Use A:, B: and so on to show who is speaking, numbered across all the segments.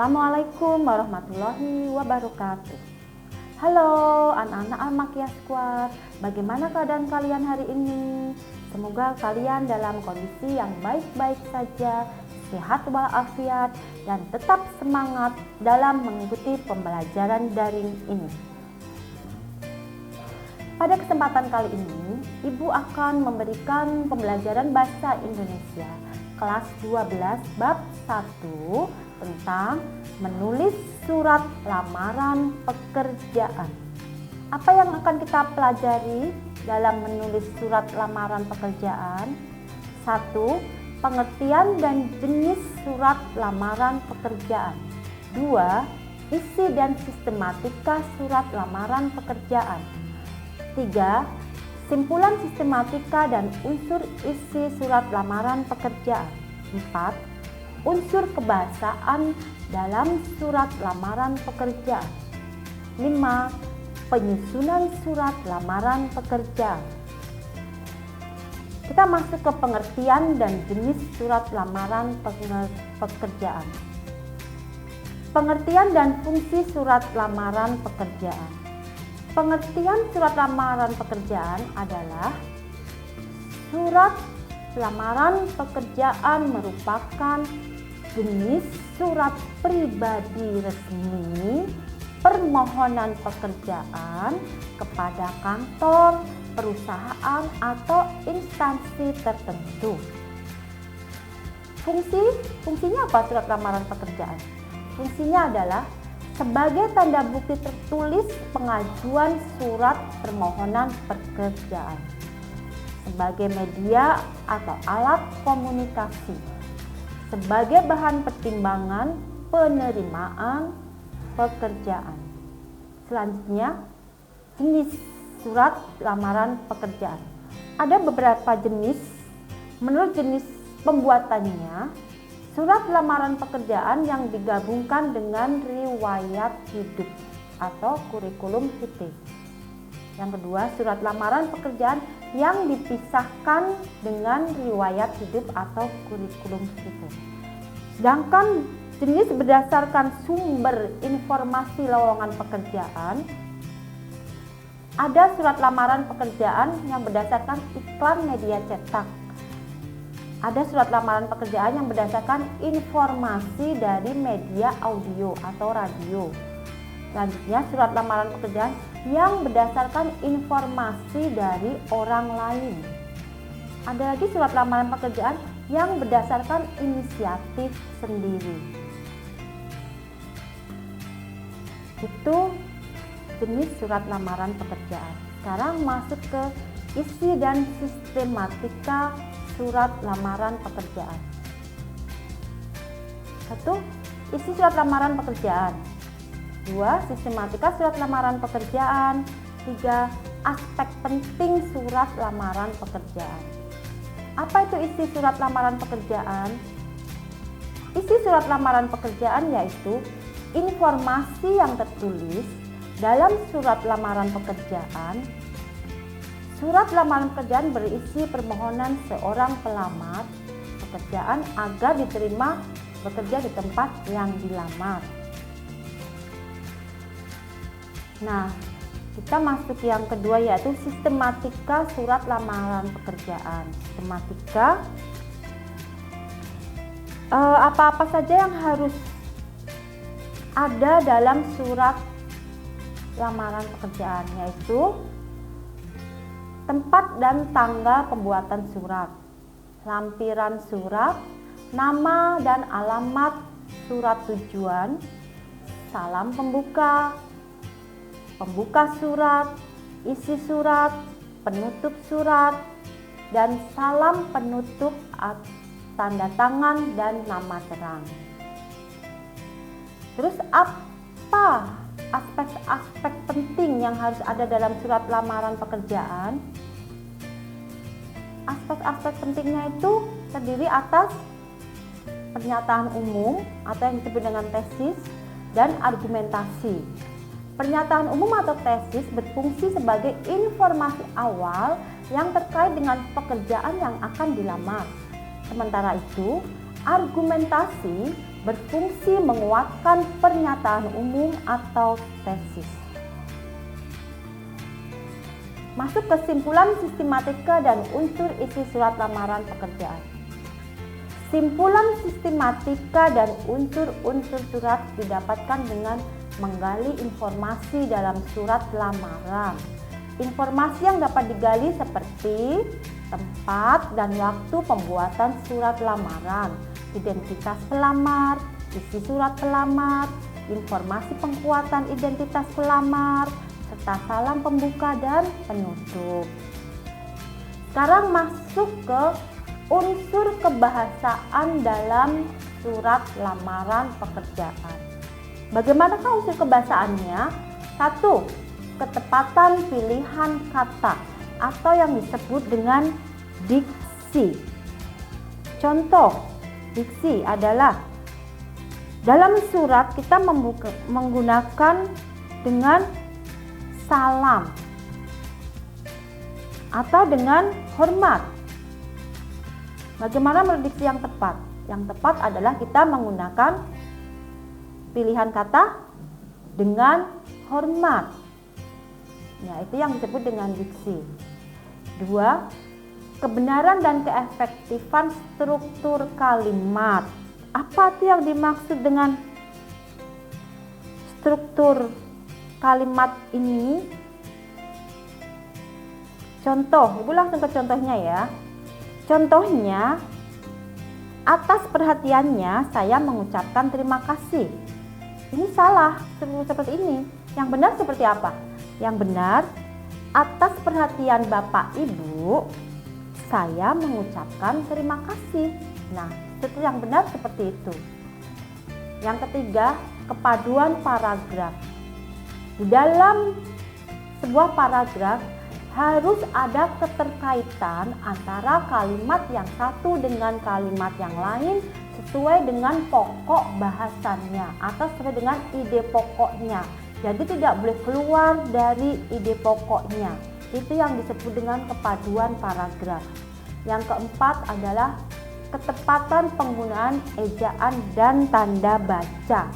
A: Assalamualaikum warahmatullahi wabarakatuh. Halo anak-anak Al-Makiah Squad, bagaimana keadaan kalian hari ini? Semoga kalian dalam kondisi yang baik-baik saja, sehat walafiat, dan tetap semangat dalam mengikuti pembelajaran daring ini. Pada kesempatan kali ini, Ibu akan memberikan pembelajaran Bahasa Indonesia kelas 12 bab 1 tentang menulis surat lamaran pekerjaan. Apa yang akan kita pelajari dalam menulis surat lamaran pekerjaan? 1. Pengertian dan jenis surat lamaran pekerjaan. 2. Isi dan sistematika surat lamaran pekerjaan. 3. Simpulan sistematika dan unsur isi surat lamaran pekerjaan. 4. Unsur kebahasaan dalam surat lamaran pekerjaan. 5. Penyusunan surat lamaran pekerjaan. Kita masuk ke pengertian dan jenis surat lamaran pekerjaan. Pengertian dan fungsi surat lamaran pekerjaan. Pengertian surat lamaran pekerjaan adalah surat lamaran pekerjaan merupakan jenis surat pribadi resmi permohonan pekerjaan kepada kantor, perusahaan, atau instansi tertentu. Fungsinya apa surat lamaran pekerjaan? Fungsinya adalah sebagai tanda bukti tertulis pengajuan surat permohonan pekerjaan, sebagai media atau alat komunikasi, sebagai bahan pertimbangan penerimaan pekerjaan. Selanjutnya, jenis surat lamaran pekerjaan. Ada beberapa jenis. Menurut jenis pembuatannya, surat lamaran pekerjaan yang digabungkan dengan riwayat hidup atau kurikulum vitae. Yang kedua, surat lamaran pekerjaan yang dipisahkan dengan riwayat hidup atau kurikulum vitae. Sedangkan jenis berdasarkan sumber informasi lowongan pekerjaan, ada surat lamaran pekerjaan yang berdasarkan iklan media cetak. Ada surat lamaran pekerjaan yang berdasarkan informasi dari media audio atau radio. Selanjutnya, surat lamaran pekerjaan yang berdasarkan informasi dari orang lain. Ada lagi surat lamaran pekerjaan yang berdasarkan inisiatif sendiri. Itu jenis surat lamaran pekerjaan. Sekarang masuk ke isi dan sistematika surat lamaran pekerjaan. 1. Isi surat lamaran pekerjaan. 2. Sistematika surat lamaran pekerjaan. 3. Aspek penting surat lamaran pekerjaan. Apa itu isi surat lamaran pekerjaan? Isi surat lamaran pekerjaan yaitu informasi yang tertulis dalam surat lamaran pekerjaan. Surat lamaran pekerjaan berisi permohonan seorang pelamar pekerjaan agar diterima bekerja di tempat yang dilamar. Nah, kita masuk yang kedua yaitu sistematika surat lamaran pekerjaan. Sistematika apa-apa saja yang harus ada dalam surat lamaran pekerjaan, yaitu tempat dan tanggal pembuatan surat, lampiran surat, nama dan alamat surat tujuan, salam pembuka, pembuka surat, isi surat, penutup surat, dan salam penutup, tanda tangan, dan nama terang. Terus apa aspek-aspek penting yang harus ada dalam surat lamaran pekerjaan? Aspek-aspek pentingnya itu terdiri atas pernyataan umum atau yang disebut dengan tesis dan argumentasi. Pernyataan umum atau tesis berfungsi sebagai informasi awal yang terkait dengan pekerjaan yang akan dilamar. Sementara itu, argumentasi berfungsi menguatkan pernyataan umum atau tesis. Masuk kesimpulan sistematika dan unsur isi surat lamaran pekerjaan. Simpulan sistematika dan unsur-unsur surat didapatkan dengan menggali informasi dalam surat lamaran. Informasi yang dapat digali seperti tempat dan waktu pembuatan surat lamaran, identitas pelamar, isi surat pelamar, informasi pengkuatan identitas pelamar, serta salam pembuka dan penutup. Sekarang masuk ke unsur kebahasaan dalam surat lamaran pekerjaan. Bagaimanakah unsur kebahasaannya? 1. Ketepatan pilihan kata atau yang disebut dengan diksi. Contoh diksi adalah dalam surat kita menggunakan dengan salam atau dengan hormat. Bagaimana menurut diksi yang tepat? Yang tepat adalah kita menggunakan pilihan kata dengan hormat. Ya, itu yang disebut dengan diksi. 2. Kebenaran dan keefektifan struktur kalimat. Apa itu yang dimaksud dengan struktur kalimat ini? Contoh, Ibu langsung ke contohnya ya. Contohnya, atas perhatiannya saya mengucapkan terima kasih. Ini salah, seperti ini. Yang benar seperti apa? Yang benar, atas perhatian Bapak Ibu, saya mengucapkan terima kasih. Nah, itu yang benar seperti itu. Yang ketiga, kepaduan paragraf. Di dalam sebuah paragraf harus ada keterkaitan antara kalimat yang satu dengan kalimat yang lain sesuai dengan pokok bahasannya atau sesuai dengan ide pokoknya. Jadi tidak boleh keluar dari ide pokoknya. Itu yang disebut dengan kepaduan paragraf. Yang keempat adalah ketepatan penggunaan ejaan dan tanda baca.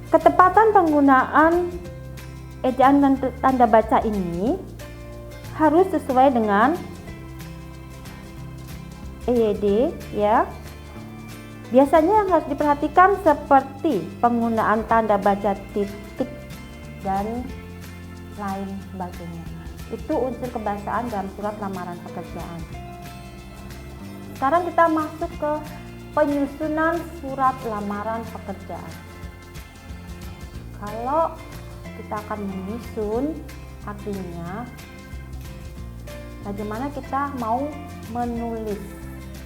A: Ketepatan penggunaan ejaan dan tanda baca ini harus sesuai dengan EYD ya. Biasanya yang harus diperhatikan seperti penggunaan tanda baca titik dan lain sebagainya. Itu unsur kebahasaan dalam surat lamaran pekerjaan. Sekarang kita masuk ke penyusunan surat lamaran pekerjaan. Kalau kita akan menyusun, artinya bagaimana kita mau menulis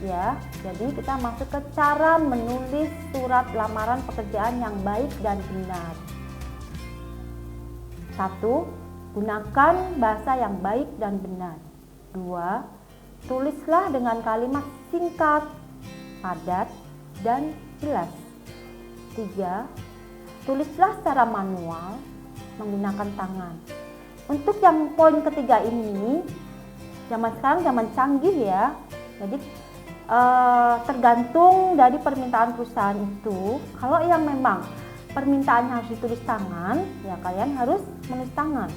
A: ya. Jadi kita masuk ke cara menulis surat lamaran pekerjaan yang baik dan benar. 1. Gunakan bahasa yang baik dan benar. 2. Tulislah dengan kalimat singkat, padat, dan jelas. 3. Tulislah secara manual menggunakan tangan. Untuk yang poin ketiga ini, zaman sekarang zaman canggih ya. Jadi tergantung dari permintaan perusahaan itu. Kalau yang memang permintaannya harus ditulis tangan, ya kalian harus menulis tangan.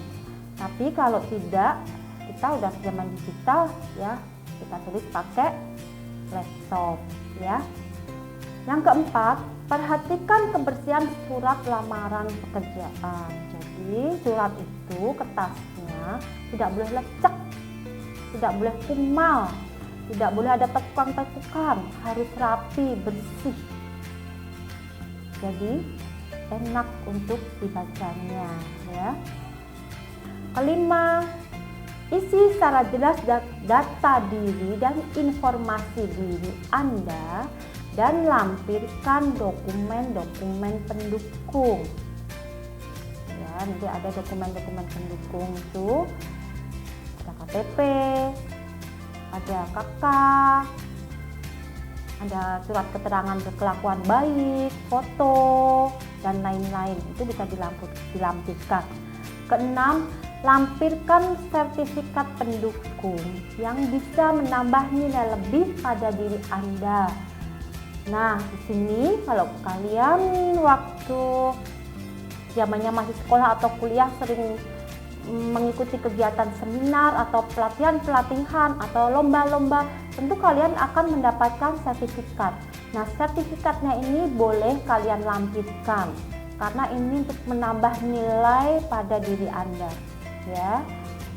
A: Tapi kalau tidak, kita udah zaman digital ya, kita tulis pakai laptop ya. Yang keempat, perhatikan kebersihan surat lamaran pekerjaan. Jadi surat itu kertasnya tidak boleh lecek, tidak boleh kumal, tidak boleh ada tekukan-tekukan, harus rapi, bersih. Jadi enak untuk dibacanya ya. Kelima, isi secara jelas data diri dan informasi diri Anda dan lampirkan dokumen-dokumen pendukung. Ya, nanti ada dokumen-dokumen pendukung itu ada KTP, ada KK, ada surat keterangan berkelakuan baik, foto, dan lain-lain. Itu bisa dilampirkan. Keenam, lampirkan sertifikat pendukung yang bisa menambah nilai lebih pada diri Anda. Nah, di sini kalau kalian waktu zamannya masih sekolah atau kuliah sering mengikuti kegiatan seminar atau pelatihan-pelatihan atau lomba-lomba, tentu kalian akan mendapatkan sertifikat. Nah, sertifikatnya ini boleh kalian lampirkan karena ini untuk menambah nilai pada diri Anda, ya.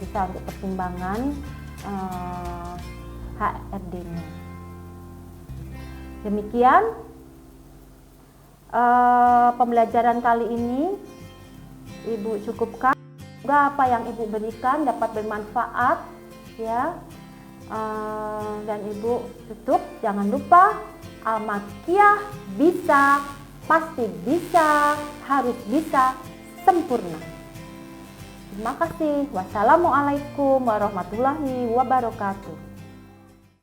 A: Bisa untuk pertimbangan HRD-nya. Demikian pembelajaran kali ini Ibu cukupkan. Semoga apa yang Ibu berikan dapat bermanfaat, ya. Dan Ibu tutup, jangan lupa Al-Makiyah bisa, pasti bisa, harus bisa, sempurna. Terima kasih. Wassalamualaikum warahmatullahi wabarakatuh.